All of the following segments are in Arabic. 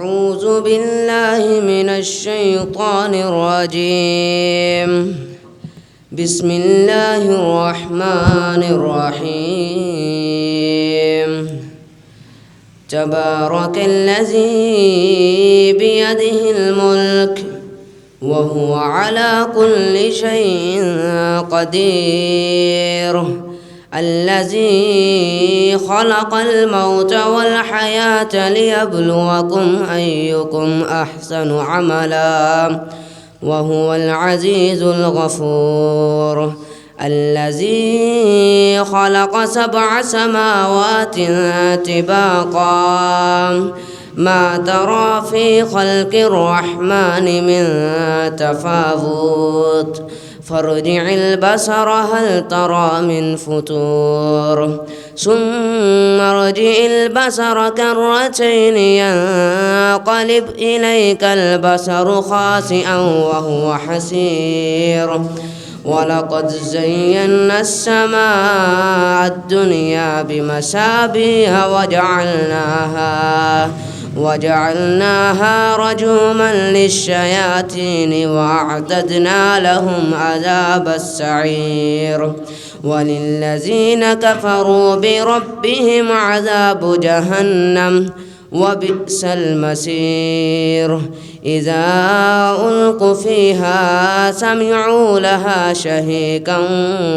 أعوذ بالله من الشيطان الرجيم. بسم الله الرحمن الرحيم. تبارك الذي بيده الملك وهو على كل شيء قدير، الذي خلق الموت والحياة ليبلوكم أيكم أحسن عملا وهو العزيز الغفور، الذي خلق 7 سماوات طباقا ما ترى في خلق الرحمن من تفاوت فارجع البصر هل ترى من فتور ثم ارجع البصر كرتين ينقلب إليك البصر خاسئا وهو حسير، ولقد زينا السماء الدنيا بمصابيح وجعلناها رجوما للشياطين وأعتدنا لهم عذاب السعير، وللذين كفروا بربهم عذاب جهنم وبئس المصير. إذا ألقوا فيها سمعوا لها شهيقا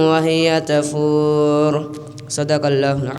وهي تفور. صدق الله.